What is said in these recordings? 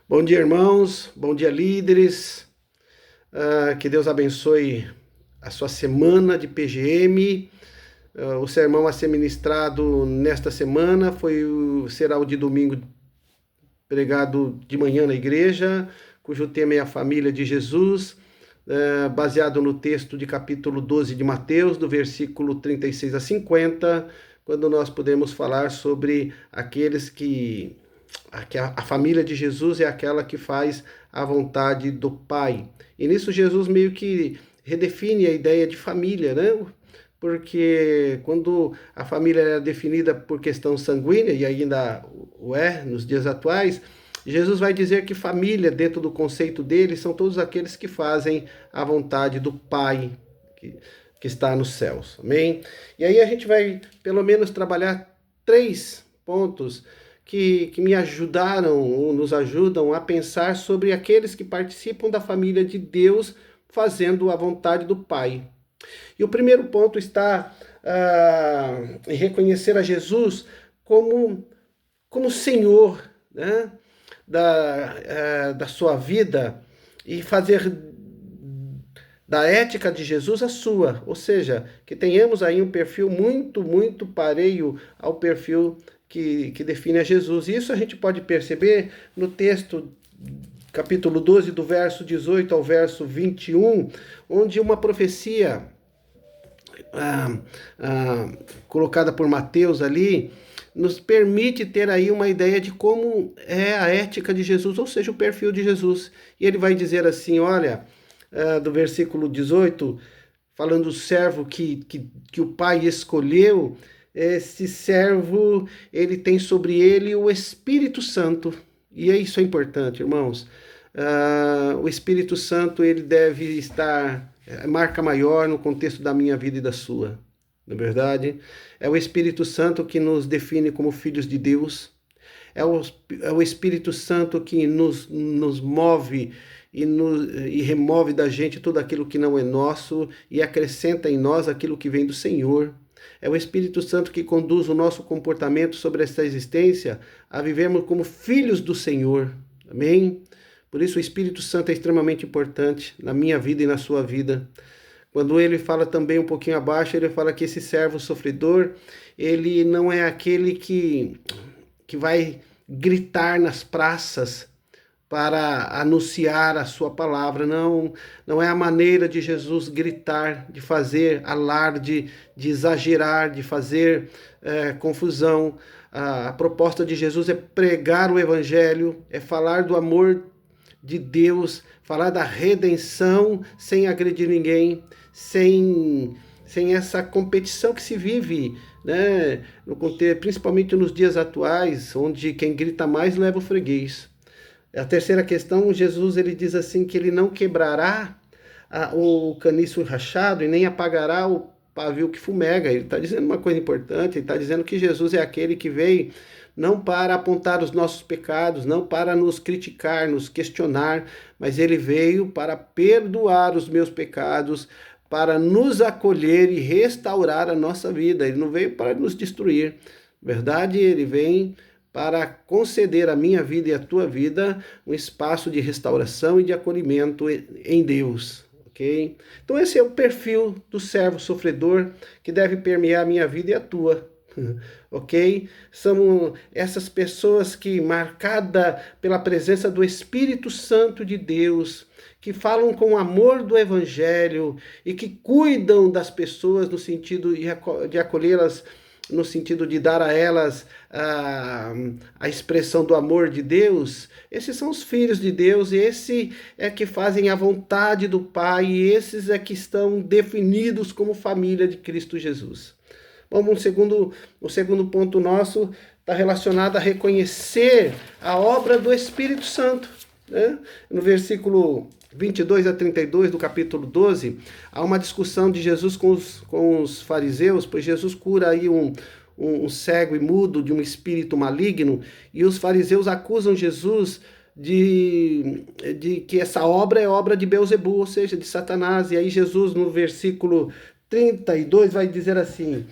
Bom dia, irmãos. Bom dia, líderes. Que Deus abençoe a sua semana de PGM. O sermão a ser ministrado nesta semana será o de domingo, pregado de manhã na igreja, cujo tema é a família de Jesus, baseado no texto de capítulo 12 de Mateus, do versículo 36 a 50, quando nós podemos falar sobre aqueles que a família de Jesus é aquela que faz a vontade do Pai. E nisso Jesus meio que redefine a ideia de família, né? Porque quando a família era definida por questão sanguínea, e ainda o é nos dias atuais, Jesus vai dizer que família, dentro do conceito dele, são todos aqueles que fazem a vontade do Pai, que está nos céus. Amém? E aí a gente vai, pelo menos, trabalhar 3 pontos que me ajudaram, ou nos ajudam a pensar sobre aqueles que participam da família de Deus, fazendo a vontade do Pai. E o primeiro ponto está em reconhecer a Jesus como Senhor, né, da sua vida, e fazer da ética de Jesus a sua, ou seja, que tenhamos aí um perfil muito pareio ao perfil que define a Jesus. E isso a gente pode perceber no texto, capítulo 12, do verso 18 ao verso 21, onde uma profecia colocada por Mateus ali, nos permite ter aí uma ideia de como é a ética de Jesus, ou seja, o perfil de Jesus. E ele vai dizer assim, olha, do versículo 18, falando do servo que o Pai escolheu, esse servo, ele tem sobre ele o Espírito Santo. E isso é importante, irmãos. O Espírito Santo, ele deve estar marca maior no contexto da minha vida e da sua. Na verdade, é o Espírito Santo que nos define como filhos de Deus. É o Espírito Santo que nos move e remove da gente tudo aquilo que não é nosso e acrescenta em nós aquilo que vem do Senhor. É o Espírito Santo que conduz o nosso comportamento sobre esta existência a vivermos como filhos do Senhor. Amém? Por isso o Espírito Santo é extremamente importante na minha vida e na sua vida. Quando ele fala também um pouquinho abaixo, ele fala que esse servo sofredor, ele não é aquele que vai gritar nas praças para anunciar a sua palavra. Não é a maneira de Jesus gritar, de fazer alarde, de exagerar, de fazer confusão. A proposta de Jesus é pregar o evangelho, é falar do amor de Deus, falar da redenção sem agredir ninguém, sem essa competição que se vive, né, principalmente nos dias atuais, onde quem grita mais leva o freguês. A terceira questão, Jesus ele diz assim que ele não quebrará o caniço rachado e nem apagará o pavio que fumega. Ele está dizendo uma coisa importante, ele está dizendo que Jesus é aquele que veio não para apontar os nossos pecados, não para nos criticar, nos questionar, mas ele veio para perdoar os meus pecados, para nos acolher e restaurar a nossa vida. Ele não veio para nos destruir. Na verdade, ele vem para conceder à minha vida e à tua vida um espaço de restauração e de acolhimento em Deus. Ok? Então esse é o perfil do servo sofredor que deve permear a minha vida e a tua. Ok? São essas pessoas que, marcada pela presença do Espírito Santo de Deus, que falam com amor do Evangelho e que cuidam das pessoas no sentido de acolhê-las, no sentido de dar a elas a expressão do amor de Deus. Esses são os filhos de Deus, e esse é que fazem a vontade do Pai, e esses é que estão definidos como família de Cristo Jesus. Bom, o segundo ponto nosso está relacionado a reconhecer a obra do Espírito Santo, né? No versículo 22 a 32 do capítulo 12, há uma discussão de Jesus com os fariseus, pois Jesus cura aí um cego e mudo de um espírito maligno, e os fariseus acusam Jesus de que essa obra é obra de Beelzebu, ou seja, de Satanás. E aí Jesus, no versículo 32, vai dizer assim: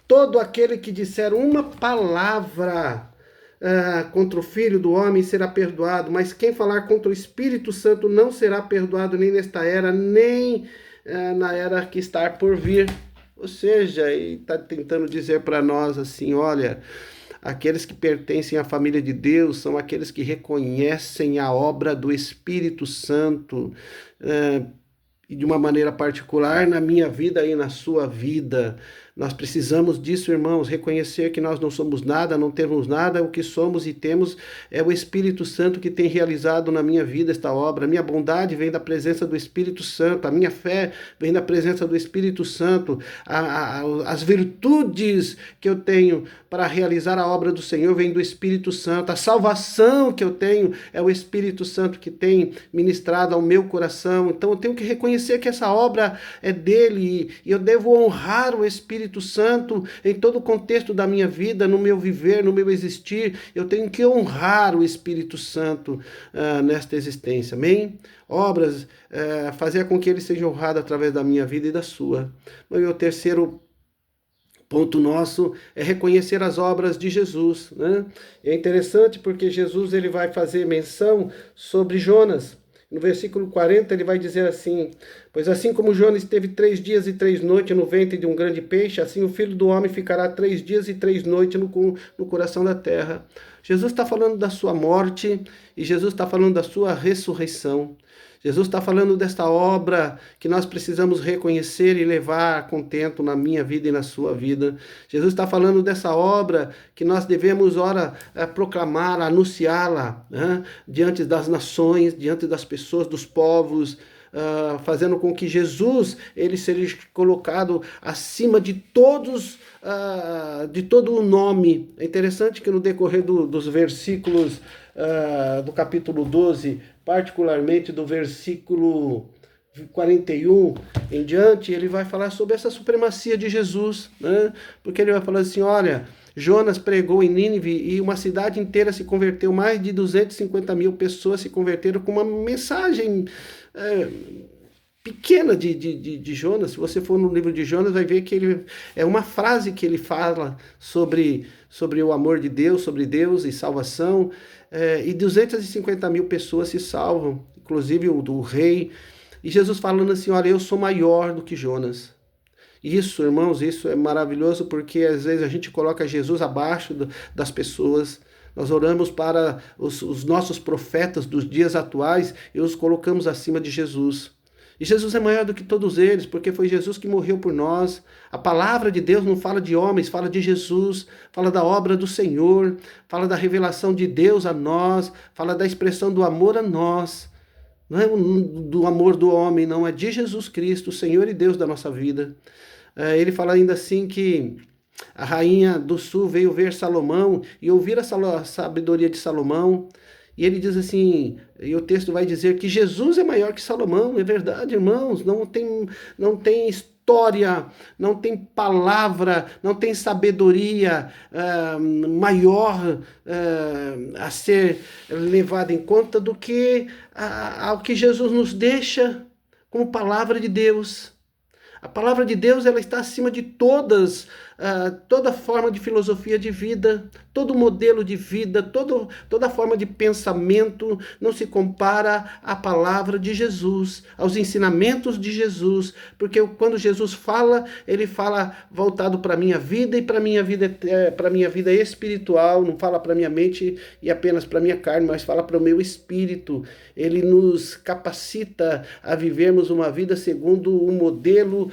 todo aquele que disser uma palavra contra o Filho do Homem será perdoado, mas quem falar contra o Espírito Santo não será perdoado nem nesta era, nem na era que está por vir. Ou seja, ele está tentando dizer para nós assim, olha, aqueles que pertencem à família de Deus são aqueles que reconhecem a obra do Espírito Santo, e de uma maneira particular na minha vida e na sua vida. Nós precisamos disso, irmãos, reconhecer que nós não somos nada, não temos nada, o que somos e temos é o Espírito Santo que tem realizado na minha vida esta obra. A minha bondade vem da presença do Espírito Santo, a minha fé vem da presença do Espírito Santo, as virtudes que eu tenho para realizar a obra do Senhor vem do Espírito Santo, a salvação que eu tenho é o Espírito Santo que tem ministrado ao meu coração. Então eu tenho que reconhecer que essa obra é dele e eu devo honrar o Espírito Santo em todo o contexto da minha vida, no meu viver, no meu existir. Eu tenho que honrar o Espírito Santo nesta existência, amém? Obras, fazer com que ele seja honrado através da minha vida e da sua. E o terceiro ponto nosso é reconhecer as obras de Jesus, né? É interessante porque Jesus ele vai fazer menção sobre Jonas. No versículo 40 ele vai dizer assim: pois assim como Jonas esteve 3 dias e 3 noites no ventre de um grande peixe, assim o Filho do Homem ficará 3 dias e 3 noites no coração da terra. Jesus está falando da sua morte e Jesus está falando da sua ressurreição. Jesus está falando desta obra que nós precisamos reconhecer e levar a contento na minha vida e na sua vida. Jesus está falando dessa obra que nós devemos, ora, proclamar, anunciá-la, né? Diante das nações, diante das pessoas, dos povos, fazendo com que Jesus ele seja colocado acima de todos, de todo o nome. É interessante que no decorrer dos versículos do capítulo 12, particularmente do versículo 41 em diante, ele vai falar sobre essa supremacia de Jesus, né? Porque ele vai falar assim, olha, Jonas pregou em Nínive e uma cidade inteira se converteu, mais de 250 mil pessoas se converteram com uma mensagem pequena de Jonas. Se você for no livro de Jonas, vai ver que ele é uma frase que ele fala sobre o amor de Deus, sobre Deus e salvação, e 250 mil pessoas se salvam, inclusive o rei, e Jesus falando assim, olha, eu sou maior do que Jonas. Isso, irmãos, isso é maravilhoso, porque às vezes a gente coloca Jesus abaixo das pessoas. Nós oramos para os nossos profetas dos dias atuais e os colocamos acima de Jesus. E Jesus é maior do que todos eles, porque foi Jesus que morreu por nós. A palavra de Deus não fala de homens, fala de Jesus, fala da obra do Senhor, fala da revelação de Deus a nós, fala da expressão do amor a nós. Não é do amor do homem, não, é de Jesus Cristo, o Senhor e Deus da nossa vida. Ele fala ainda assim que a rainha do sul veio ver Salomão e ouvir a sabedoria de Salomão. E ele diz assim, e o texto vai dizer que Jesus é maior que Salomão. É verdade, irmãos, não tem história, não tem palavra, não tem sabedoria maior a ser levada em conta do que ao que Jesus nos deixa como palavra de Deus. A palavra de Deus ela está acima de toda forma de filosofia de vida, todo modelo de vida, toda forma de pensamento não se compara à palavra de Jesus, aos ensinamentos de Jesus, porque quando Jesus fala, ele fala voltado para a minha vida e para a minha vida espiritual, não fala para a minha mente e apenas para a minha carne, mas fala para o meu espírito. Ele nos capacita a vivermos uma vida segundo o modelo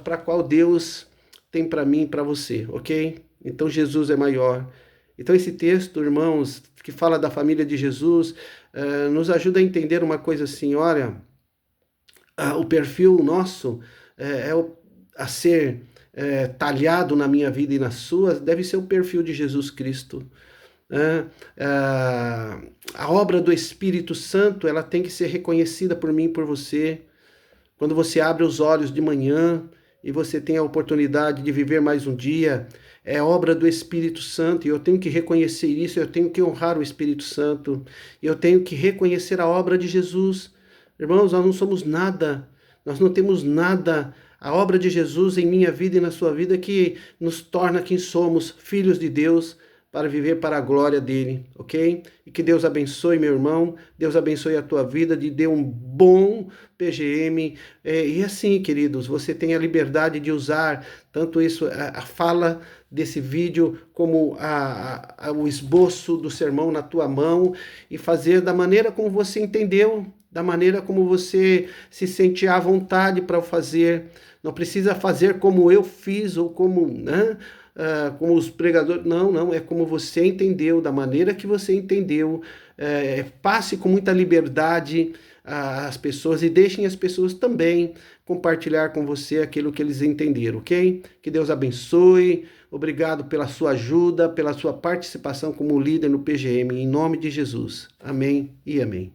para qual Deus tem para mim e para você, ok? Então Jesus é maior. Então esse texto, irmãos, que fala da família de Jesus, nos ajuda a entender uma coisa assim, olha, o perfil nosso a ser talhado na minha vida e nas suas, deve ser o perfil de Jesus Cristo. A obra do Espírito Santo, ela tem que ser reconhecida por mim e por você. Quando você abre os olhos de manhã e você tem a oportunidade de viver mais um dia, é obra do Espírito Santo, e eu tenho que reconhecer isso, eu tenho que honrar o Espírito Santo, e eu tenho que reconhecer a obra de Jesus. Irmãos, nós não somos nada, nós não temos nada. A obra de Jesus em minha vida e na sua vida que nos torna quem somos, filhos de Deus, para viver para a glória dele, ok? E que Deus abençoe, meu irmão, Deus abençoe a tua vida, de dê um bom PGM. E assim, queridos, você tem a liberdade de usar tanto isso, a fala desse vídeo, como o esboço do sermão na tua mão, e fazer da maneira como você entendeu, da maneira como você se sente à vontade para fazer. Não precisa fazer como eu fiz ou como, né, como os pregadores. Não, não, é como você entendeu, da maneira que você entendeu. Passe com muita liberdade às pessoas e deixem as pessoas também compartilhar com você aquilo que eles entenderam, ok? Que Deus abençoe. Obrigado pela sua ajuda, pela sua participação como líder no PGM, em nome de Jesus. Amém e amém.